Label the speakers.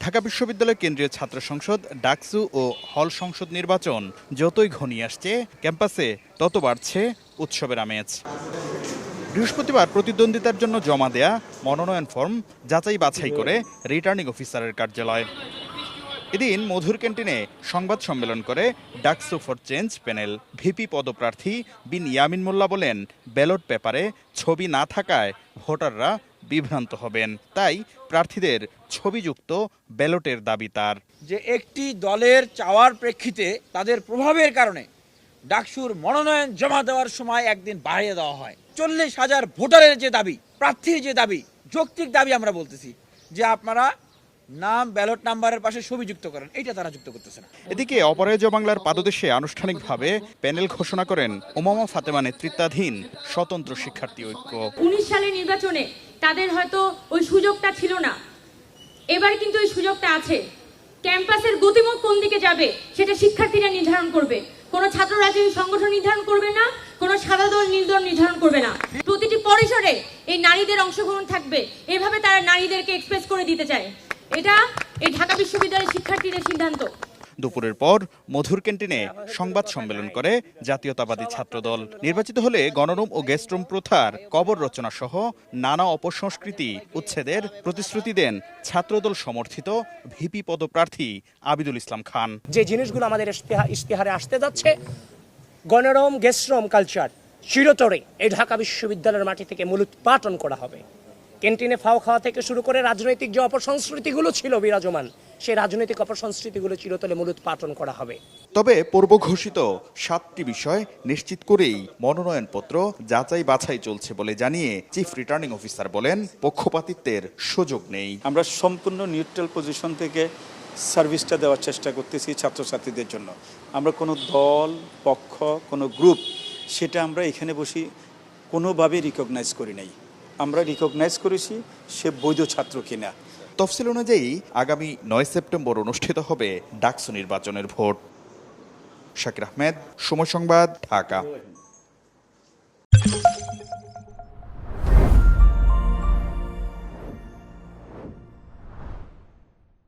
Speaker 1: ঢাকা বিশ্ববিদ্যালয় কেন্দ্রীয় ছাত্র সংসদ ডাকসু ও হল সংসদ নির্বাচন যতই ঘনিয়ে আসছে ক্যাম্পাসে তত বাড়ছে উৎসবের আমেজ। বৃহস্পতিবার প্রতিদ্বন্দ্বিতার জন্য জমা দেয়া মনোনয়ন ফর্ম যাচাই বাছাই করে রিটার্নিং অফিসারের কার্যালয়। এদিন মধুর ক্যান্টিনে সংবাদ সম্মেলন করে DUCSU for change panel VP পদপ্রার্থী বিন ইয়ামিন মোল্লা বলেন, ব্যালট পেপারে ছবি না থাকায় ভোটাররা বিভ্রান্ত হবেন, তাই প্রার্থীদের ছবিযুক্ত ব্যালটের দাবি তার।
Speaker 2: যে একটি দলের চাওয়ার প্রেক্ষিতে তাদের প্রভাবের কারণে ডাকসুর মনোনয়ন জমা দেওয়ার সময় একদিন বাড়িয়ে দেওয়া হয়। 40,000 ভোটারের যে দাবি, প্রার্থীর যে দাবি, যৌক্তিক দাবি আমরা বলতেছি যে আপনারা নাম ব্যালট নাম্বারের পাশে ছবি যুক্ত করেন, এইটা তারা যুক্ত করতেছে না।
Speaker 1: এদিকে অপরাজয় বাংলার পাদদেশে আনুষ্ঠানিকভাবে প্যানেল ঘোষণা করেন উমামা ফাতেমা নেতৃত্বাধীন স্বতন্ত্র শিক্ষার্থী ঐক্য।
Speaker 3: 19 সালের নির্বাচনে তাদের হয়তো ওই সুযোগটা ছিল না, এবার কিন্তু ওই সুযোগটা আছে। ক্যাম্পাসের গতিমুখ কোন দিকে যাবে সেটা শিক্ষার্থীরা নির্ধারণ করবে। কোনো ছাত্র রাজনৈতিক সংগঠন নির্ধারণ করবে না, কোনো সাদা দল নীল দল নির্ধারণ করবে না। প্রতিটি পরিসরে এই নারীদের অংশগ্রহণ থাকবে, এভাবে তারা নারীদেরকে এক্সপ্রেস করে দিতে চায়। এটা এই ঢাকা বিশ্ববিদ্যালয়ের শিক্ষার্থীদের সিদ্ধান্ত।
Speaker 1: দুপুরের পর মধুর ক্যান্টিনে সংবাদ সম্মেলন করে জাতীয়তাবাদী ছাত্রদল। নির্বাচিত হলে গণরুম ও গেস্টরুম প্রথার কবর রচনা সহ নানা অপসংস্কৃতি উচ্ছেদের প্রতিশ্রুতি দেন ছাত্রদল সমর্থিত ভিপি পদপ্রার্থী আবিদুল ইসলাম খান।
Speaker 4: যে জিনিসগুলো আমাদের ইশতেহারে আসতে যাচ্ছে, গণরুম গেস্টরুম কালচার চিরতরে এই ঢাকা বিশ্ববিদ্যালয়ের মাটি থেকে মূলোৎপাটন করা হবে। ক্যান্টিনে ফাও খাওয়া থেকে শুরু করে রাজনৈতিক যে অপসংস্কৃতিগুলো ছিল বিরাজমান, সেই রাজনৈতিক অপসংস্কৃতিগুলো চিরতরে মূলোৎপাটন করা হবে।
Speaker 1: তবে পূর্ব ঘোষিত 7টি বিষয় নিশ্চিত করেই মনোনয়নপত্র যাচাই বাছাই চলছে বলে জানিয়ে চিফ রিটার্নিং অফিসার বলেন, পক্ষপাতিত্বের সুযোগ নেই।
Speaker 5: আমরা সম্পূর্ণ নিউট্রাল পজিশন থেকে সার্ভিসটা দেওয়ার চেষ্টা করতেছি ছাত্রছাত্রীদের জন্য। আমরা কোনো দল, পক্ষ, কোনো গ্রুপ সেটা আমরা এখানে বসে কোনোভাবে রিকগনাইজ করি নাই। আমরা রিকগনাইজ করেছি সে বৈধ ছাত্র কিনা।
Speaker 1: তফসিল অনুযায়ী আগামী 9 সেপ্টেম্বর অনুষ্ঠিত হবে ডাকসু নির্বাচনের ভোট। শাকির আহমেদ, সময় সংবাদ, ঢাকা।